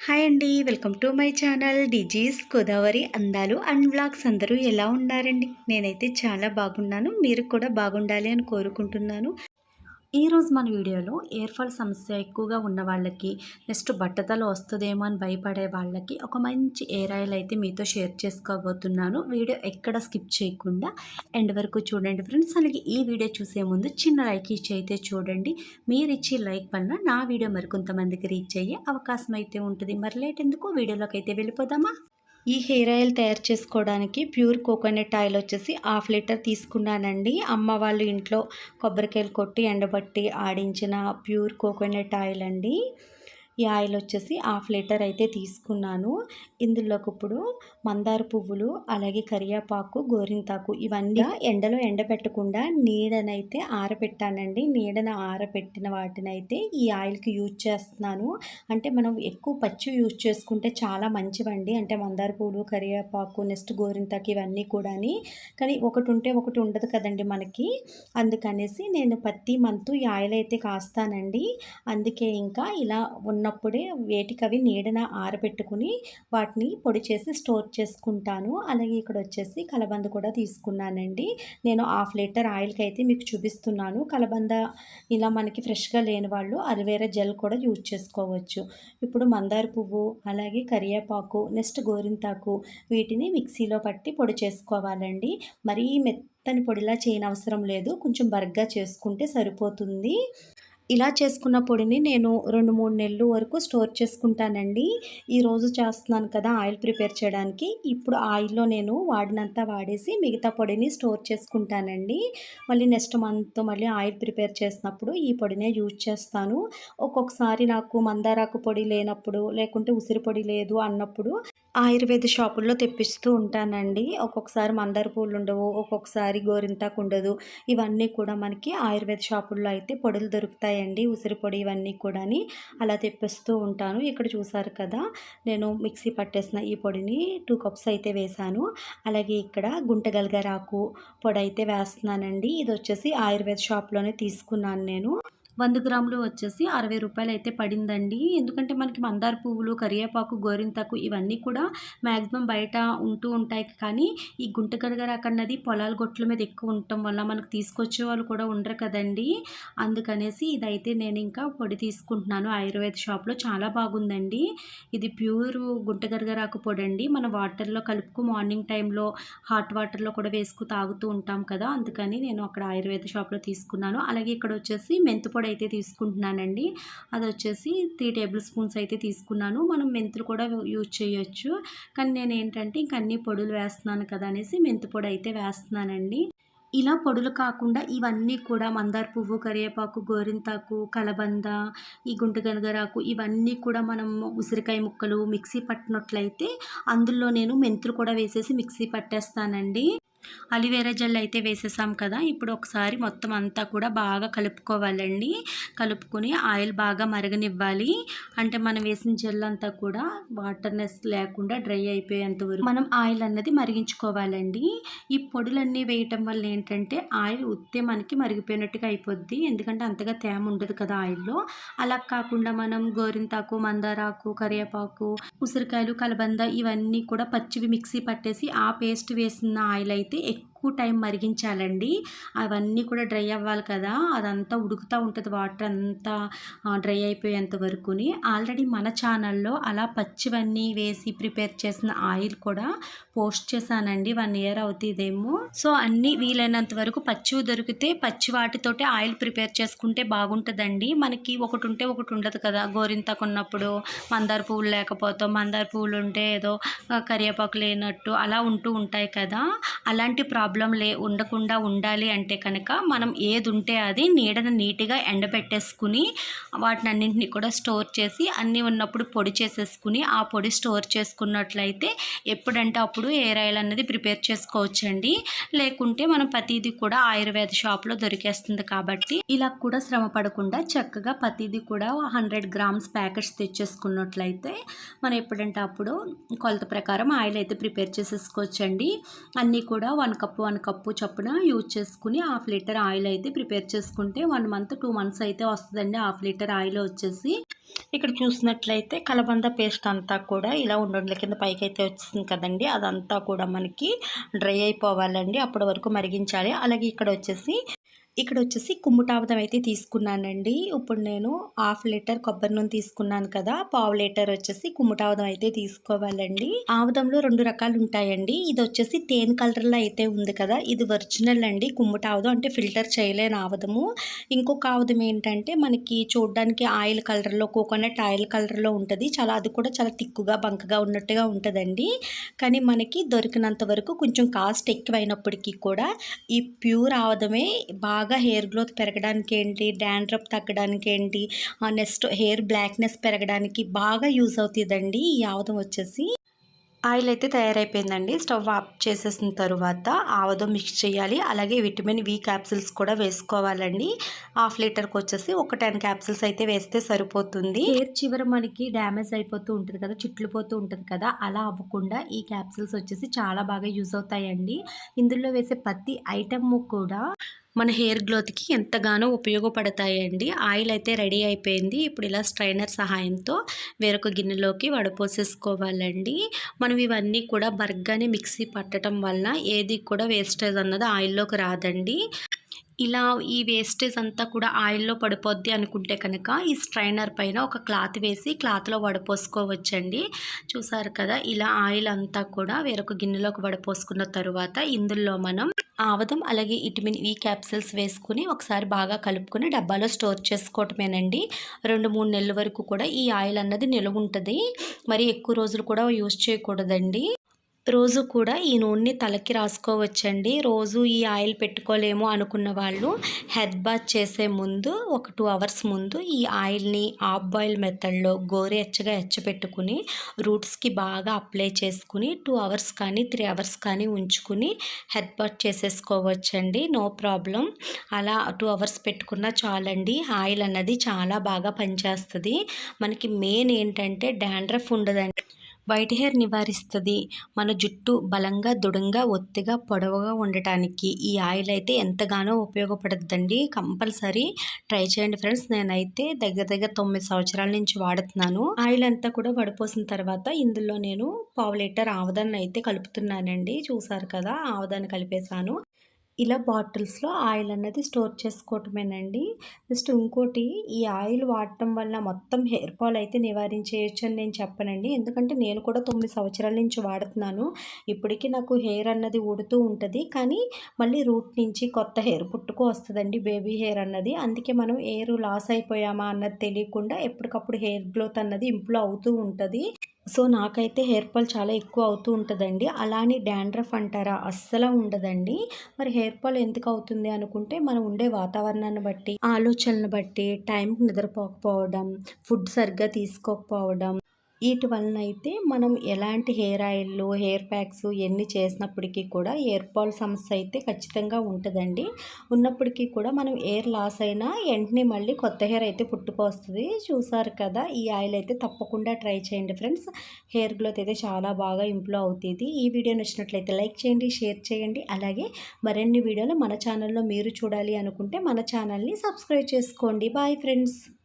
Hi అండి. Welcome to my channel disease Godavari అందాలు and vlogs. అందరూ ఎలా ఉన్నారండి? నేనైతే చాలా బాగున్నాను. మీరు కూడా బాగుండాలి అని కోరుకుంటున్నాను. ఈరోజు మన వీడియోలో ఎయిర్ ఫాల్ సమస్య ఎక్కువగా ఉన్న వాళ్ళకి, నెక్స్ట్ బట్టతల వస్తుందేమో అని భయపడే వాళ్ళకి ఒక మంచి ఎయిర్ ఆయిల్ అయితే మీతో షేర్ చేసుకోబోతున్నాను. వీడియో ఎక్కడ స్కిప్ చేయకుండా ఎండ్ వరకు చూడండి ఫ్రెండ్స్. అలాగే ఈ వీడియో చూసే ముందు చిన్న లైక్ ఇచ్చి అయితే చూడండి. మీరు ఇచ్చే లైక్ వలన నా వీడియో మరికొంతమందికి రీచ్ అయ్యే అవకాశం అయితే ఉంటుంది. మరి లేట్ ఎందుకు, వీడియోలోకి అయితే వెళ్ళిపోదామా? ఈ హెయిర్ ఆయిల్ తయారు చేసుకోవడానికి ప్యూర్ కోకోనట్ ఆయిల్ వచ్చేసి 1/2 లీటర్ తీసుకున్నానండి. అమ్మ వాళ్ళు ఇంట్లో కొబ్బరికాయలు కొట్టి ఎండబట్టి ఆడించిన ప్యూర్ కోకోనట్ ఆయిల్ అండి. ఈ ఆయిల్ వచ్చేసి 1/2 లీటర్ అయితే తీసుకున్నాను. ఇందులోకి ఇప్పుడు మందార పువ్వులు, అలాగే కరివేపాకు, గోరింతాకు ఇవన్నీ ఎండలో ఎండబెట్టకుండా నీడనైతే ఆరబెట్టానండి. నీడన ఆరబెట్టిన వాటినైతే ఈ ఆయిల్కి యూజ్ చేస్తున్నాను. అంటే మనం ఎక్కువ పచ్చి యూజ్ చేసుకుంటే చాలా మంచివండి. అంటే మందార పువ్వులు, కరివేపాకు, నెక్స్ట్ గోరింతాకు ఇవన్నీ కూడా. కానీ ఒకటి ఉంటే ఒకటి ఉండదు కదండి మనకి. అందుకనేసి నేను ప్రతి మంత్ ఈ ఆయిల్ అయితే కాస్తానండి. అందుకే ఇంకా ఇలా ఉన్నప్పుడే వేటికవి నీడన ఆరబెట్టుకుని వాటిని పొడి చేసి స్టోర్ చేసుకుంటాను. అలాగే ఇక్కడ వచ్చేసి కలబంద కూడా తీసుకున్నానండి. నేను 1/2 లీటర్ ఆయిల్కి అయితే మీకు చూపిస్తున్నాను. కలబంద ఇలా మనకి ఫ్రెష్గా లేని వాళ్ళు అలోవెరా జెల్ కూడా యూజ్ చేసుకోవచ్చు. ఇప్పుడు మందార పువ్వు, అలాగే కరివేపాకు, నెక్స్ట్ గోరింతాకు వీటిని మిక్సీలో పట్టి పొడి చేసుకోవాలండి. మరీ మెత్తని పొడిలా చేయనవసరం లేదు, కొంచెం బరగ్గా చేసుకుంటే సరిపోతుంది. ఇలా చేసుకున్న పొడిని నేను 2-3 నెలలు వరకు స్టోర్ చేసుకుంటానండి. ఈరోజు చేస్తున్నాను కదా ఆయిల్ ప్రిపేర్ చేయడానికి. ఇప్పుడు ఆయిల్లో నేను వాడినంత వాడేసి మిగతా పొడిని స్టోర్ చేసుకుంటానండి. మళ్ళీ నెక్స్ట్ మంత్ మళ్ళీ ఆయిల్ ప్రిపేర్ చేసినప్పుడు ఈ పొడినే యూజ్ చేస్తాను. ఒక్కొక్కసారి నాకు మందారాకు పొడి లేనప్పుడు, లేకుంటే ఉసిరి పొడి లేదు అన్నప్పుడు ఆయుర్వేద షాపుల్లో తెప్పిస్తూ ఉంటానండి. ఒక్కొక్కసారి మందార పూలు ఉండవు, ఒక్కొక్కసారి గోరింతాకు ఉండదు. ఇవన్నీ కూడా మనకి ఆయుర్వేద షాపుల్లో అయితే పొడులు దొరుకుతాయండి. ఉసిరి పొడి ఇవన్నీ కూడా అలా తెప్పిస్తూ ఉంటాను. ఇక్కడ చూసారు కదా, నేను మిక్సీ పట్టేసిన ఈ పొడిని 2 కప్స్ అయితే వేశాను. అలాగే ఇక్కడ గుంటగలగరాకు పొడి అయితే వేస్తున్నానండి. ఇది వచ్చేసి ఆయుర్వేద షాప్లోనే తీసుకున్నాను నేను. 100 గ్రాములు వచ్చేసి 60 రూపాయలు అయితే పడిందండి. ఎందుకంటే మనకి మందార పువ్వులు, కరివేపాకు, గోరింతాకు ఇవన్నీ కూడా మ్యాక్సిమం బయట ఉంటూ ఉంటాయి. కానీ ఈ గుంటగరగరాకు అన్నది పొలాల గొట్ల మీద ఎక్కువ ఉండటం వల్ల మనకు తీసుకొచ్చే వాళ్ళు కూడా ఉండరు కదండి. అందుకనేసి ఇదైతే నేను ఇంకా పొడి తీసుకుంటున్నాను ఆయుర్వేద షాప్లో. చాలా బాగుందండి. ఇది ప్యూర్ గుంటగరగరాకు పొడి అండి. మన వాటర్లో కలుపుకు మార్నింగ్ టైంలో హాట్ వాటర్లో కూడా వేసుకు తాగుతూ ఉంటాం కదా. అందుకని నేను అక్కడ ఆయుర్వేద షాప్లో తీసుకున్నాను. అలాగే ఇక్కడ వచ్చేసి మెంతు పొడి అయితే తీసుకుంటున్నానండి. అది వచ్చేసి 3 టేబుల్ స్పూన్స్ అయితే తీసుకున్నాను. మనం మెంతులు కూడా యూజ్ చేయొచ్చు. కానీ నేను ఏంటంటే ఇంక అన్ని పొడులు వేస్తున్నాను కదా అనేసి మెంతు పొడి అయితే వేస్తున్నానండి. ఇలా పొడులు కాకుండా ఇవన్నీ కూడా మందార పువ్వు, కరివేపాకు, గోరింతాకు, కలబంద, ఈ గుంటగరగరాకు ఇవన్నీ కూడా మనం ఉసిరికాయ ముక్కలు మిక్సీ పట్టినట్లయితే అందులో నేను మెంతులు కూడా వేసేసి మిక్సీ పట్టేస్తానండి. అలోవెరా జెల్ అయితే వేసేసాం కదా. ఇప్పుడు ఒకసారి మొత్తం అంతా కూడా బాగా కలుపుకోవాలండి. కలుపుకొని ఆయిల్ బాగా మరగనివ్వాలి. అంటే మనం వేసిన జెల్ అంతా కూడా వాటర్నెస్ లేకుండా డ్రై అయిపోయేంత వరకు మనం ఆయిల్ అన్నది మరిగించుకోవాలండి. ఈ పొడులన్నీ వేయటం వల్ల ఏంటంటే ఆయిల్ ఉత్తే మనకి మరిగిపోయినట్టుగా అయిపోద్ది. ఎందుకంటే అంతగా తేమ ఉండదు కదా ఆయిల్లో. అలా కాకుండా మనం గోరింతాకు, మందారాకు, కరివేపాకు, ఉసిరికాయలు, కలబంద ఇవన్నీ కూడా పచ్చివి మిక్సీ పట్టేసి ఆ పేస్ట్ వేసిన ఆయిల్ అయితే ఎక్కువ టైం మరిగించాలండి. అవన్నీ కూడా డ్రై అవ్వాలి కదా, అదంతా ఉడుకుతూ ఉంటుంది వాటర్ అంతా డ్రై అయిపోయేంత వరకుని. ఆల్రెడీ మన ఛానల్లో అలా పచ్చివన్నీ వేసి ప్రిపేర్ చేసిన ఆయిల్ కూడా పోస్ట్ చేశానండి. 1 ఇయర్ అవుతుందేమో. సో అన్నీ వీలైనంత వరకు పచ్చివి దొరికితే పచ్చి వాటితోటే ఆయిల్ ప్రిపేర్ చేసుకుంటే బాగుంటుందండి. మనకి ఒకటి ఉంటే ఒకటి ఉండదు కదా. గోరింతాకు ఉన్నప్పుడు మందార పువ్వులు లేకపోతే, మందార పువ్వులు ఉంటే ఏదో కరివేపాకు లేనట్టు అలా ఉంటూ ఉంటాయి కదా. అలాంటి ప్రాబ్లం ఉండకుండా ఉండాలి అంటే కనుక మనం ఏది ఉంటే అది నీడన నీట్గా ఎండబెట్టేసుకుని వాటిని అన్నింటినీ కూడా స్టోర్ చేసి అన్నీ ఉన్నప్పుడు పొడి చేసేసుకుని ఆ పొడి స్టోర్ చేసుకున్నట్లయితే ఎప్పుడంటే అప్పుడు ఎయిర్ ఆయిల్ అనేది ప్రిపేర్ చేసుకోవచ్చండి. లేకుంటే మనం ప్రతిదీ కూడా ఆయుర్వేద షాప్లో దొరికేస్తుంది కాబట్టి ఇలా కూడా శ్రమ పడకుండా చక్కగా ప్రతిదీ కూడా 100 గ్రామ్స్ ప్యాకెట్స్ తెచ్చేసుకున్నట్లయితే మనం ఎప్పుడంటే అప్పుడు కొలత ప్రకారం ఆయిల్ అయితే ప్రిపేర్ చేసేసుకోవచ్చండి. అన్నీ కూడా 1 కప్ 1 కప్పు చొప్పున యూజ్ చేసుకుని హాఫ్ లీటర్ ఆయిల్ అయితే ప్రిపేర్ చేసుకుంటే 1 మంత్ 2 మంత్స్ అయితే వస్తుందండి హాఫ్ లీటర్ ఆయిల్ వచ్చేసి. ఇక్కడ చూసినట్లయితే కలబంద పేస్ట్ అంతా కూడా ఇలా ఉండల కింద పైకైతే వచ్చింది కదండి, అదంతా కూడా మనకి డ్రై అయిపోవాలండి, అప్పటి వరకు మరిగించాలి. అలాగే ఇక్కడ వచ్చేసి కుమ్ముటావదం అయితే తీసుకున్నానండి. ఇప్పుడు నేను హాఫ్ లీటర్ కొబ్బరి నూనె తీసుకున్నాను కదా, పావు లీటర్ వచ్చేసి కుమ్ముటావదం అయితే తీసుకోవాలండి. ఆవదంలో 2 రకాలు ఉంటాయండి. ఇది వచ్చేసి తేనె కలర్లో అయితే ఉంది కదా, ఇది ఒరిజినల్ అండి. కుమ్ముటావదం అంటే ఫిల్టర్ చేయలేని ఆవదము. ఇంకొక ఆవదం ఏంటంటే మనకి చూడడానికి ఆయిల్ కలర్లో, కోకోనట్ ఆయిల్ కలర్లో ఉంటుంది. అది కూడా చాలా తిక్కుగా బంకగా ఉన్నట్టుగా ఉంటుందండి. కానీ మనకి దొరికినంత వరకు కొంచెం కాస్ట్ ఎక్కువైనప్పటికీ కూడా ఈ ప్యూర్ ఆవదమే బాగా హెయిర్ గ్రోత్ పెరగడానికి ఏంటి, డాండ్రఫ్ తగ్గడానికి ఏంటి, నెక్స్ట్ హెయిర్ బ్లాక్నెస్ పెరగడానికి బాగా యూజ్ అవుతుందండి ఈ ఆవదం వచ్చేసి. ఆయిల్ అయితే తయారైపోయిందండి. స్టవ్ ఆఫ్ చేసేసిన తర్వాత ఆవదం మిక్స్ చేయాలి. అలాగే విటమిన్ వి క్యాప్సిల్స్ కూడా వేసుకోవాలండి. హాఫ్ లీటర్కి వచ్చేసి ఒక 10 క్యాప్సిల్స్ అయితే వేస్తే సరిపోతుంది. హెయిర్ చివర మనకి డ్యామేజ్ అయిపోతూ ఉంటుంది కదా, చుట్లిపోతూ ఉంటుంది కదా, అలా అవ్వకుండా ఈ క్యాప్సిల్స్ వచ్చేసి చాలా బాగా యూజ్ అవుతాయండి. ఇందులో వేసే ప్రతి ఐటమ్ కూడా మన హెయిర్ గ్రోత్కి ఎంతగానో ఉపయోగపడతాయండి. ఆయిల్ అయితే రెడీ అయిపోయింది. ఇప్పుడు ఇలా స్ట్రైనర్ సహాయంతో వేరొక గిన్నెలోకి వడపోసేసుకోవాలండి. మనం ఇవన్నీ కూడా బరగ్గానే మిక్సీ పట్టడం వల్ల ఏది కూడా వేస్టేజ్ అన్నది ఆయిల్లోకి రాదండి. ఇలా ఈ వేస్టేజ్ అంతా కూడా ఆయిల్లో పడిపోద్ది అనుకుంటే కనుక ఈ స్ట్రైనర్ పైన ఒక క్లాత్ వేసి క్లాత్లో వడపోసుకోవచ్చండి. చూసారు కదా, ఇలా ఆయిల్ అంతా కూడా వేరొక గిన్నెలోకి వడపోసుకున్న తరువాత ఇందులో మనం ఆవదం అలాగే విటమిన్ వి క్యాప్సిల్స్ వేసుకుని ఒకసారి బాగా కలుపుకొని డబ్బాలో స్టోర్ చేసుకోవటమేనండి. 2-3 నెలల వరకు కూడా ఈ ఆయిల్ అన్నది నిలువ ఉంటుంది. మరి ఎక్కువ రోజులు కూడా యూజ్ చేయకూడదండి. రోజు కూడా ఈ నూనెని తలకి రాసుకోవచ్చండి. రోజు ఈ ఆయిల్ పెట్టుకోలేము అనుకున్న వాళ్ళు హెడ్ బాత్ చేసే ముందు ఒక 2 అవర్స్ ముందు ఈ ఆయిల్ని హాఫ్ బాయిల్ మెథడ్లో గోరువెచ్చగా ఎచ్చపెట్టుకుని రూట్స్కి బాగా అప్లై చేసుకుని 2 అవర్స్ కానీ 3 అవర్స్ కానీ ఉంచుకుని హెడ్ బాత్ చేసేసుకోవచ్చండి. No problem. అలా 2 అవర్స్ పెట్టుకున్నా చాలండి. ఆయిల్ అన్నది చాలా బాగా పనిచేస్తుంది. మనకి మెయిన్ ఏంటంటే డాండ్రఫ్ ఉండదండి, వైట్ హెయిర్ నివారిస్తుంది. మన జుట్టు బలంగా, దృఢంగా, ఒత్తిగా, పొడవుగా ఉండటానికి ఈ ఆయిల్ అయితే ఎంతగానో ఉపయోగపడుతుందండి. కంపల్సరీ ట్రై చేయండి ఫ్రెండ్స్. నేనైతే దగ్గర 9 సంవత్సరాల నుంచి వాడుతున్నాను. ఆయిల్ అంతా కూడా వడిపోసిన తర్వాత ఇందులో నేను పావు లీటర్ ఆవదాన్ని అయితే కలుపుతున్నానండి. చూసారు కదా, ఆవదాన్ని కలిపేశాను. ఇలా బాటిల్స్లో ఆయిల్ అన్నది స్టోర్ చేసుకోవటమేనండి. నెక్స్ట్ ఇంకోటి, ఈ ఆయిల్ వాడటం వల్ల మొత్తం హెయిర్ ఫాల్ అయితే నివారించేయచ్చు అని నేను చెప్పనండి. ఎందుకంటే నేను కూడా 9 సంవత్సరాల నుంచి వాడుతున్నాను. ఇప్పటికీ నాకు హెయిర్ అన్నది ఊడుతూ ఉంటుంది, కానీ మళ్ళీ రూట్ నుంచి కొత్త హెయిర్ పుట్టుకు వస్తుందండి, బేబీ హెయిర్ అన్నది. అందుకే మనం హెయిర్ లాస్ అయిపోయామా అన్నది తెలియకుండా ఎప్పటికప్పుడు హెయిర్ గ్రోత్ అన్నది ఇంప్రూవ్ అవుతూ ఉంటుంది. సో నాకైతే హెయిర్ ఫాల్ చాలా ఎక్కువ అవుతూ ఉంటుందండి. అలానే డాండ్రఫ్ అంటారా, అస్సలు ఉండదండి. మరి హెయిర్ ఫాల్ ఎందుకు అవుతుంది అనుకుంటే మనం ఉండే వాతావరణాన్ని బట్టి, ఆలోచనలు బట్టి, టైంకి నిద్రపోకపోవడం, ఫుడ్ సరిగ్గా తీసుకోకపోవడం, వీటి వలన అయితే మనం ఎలాంటి హెయిర్ ఆయిల్లు, హెయిర్ ప్యాక్స్ ఎన్ని చేసినప్పటికీ కూడా హెయిర్ ఫాల్ సమస్య అయితే ఖచ్చితంగా ఉంటుందండి. ఉన్నప్పటికీ కూడా మనం హెయిర్ లాస్ అయినా వెంటనే మళ్ళీ కొత్త హెయిర్ అయితే పుట్టుకొస్తుంది. చూసారు కదా, ఈ ఆయిల్ అయితే తప్పకుండా ట్రై చేయండి ఫ్రెండ్స్. హెయిర్ గ్రోత్ అయితే చాలా బాగా ఇంప్రూవ్ అవుతుంది. ఈ వీడియో నచ్చినట్లయితే లైక్ చేయండి, షేర్ చేయండి. అలాగే మరిన్ని వీడియోలు మన ఛానల్లో మీరు చూడాలి అనుకుంటే మన ఛానల్ని సబ్స్క్రైబ్ చేసుకోండి. Bye friends.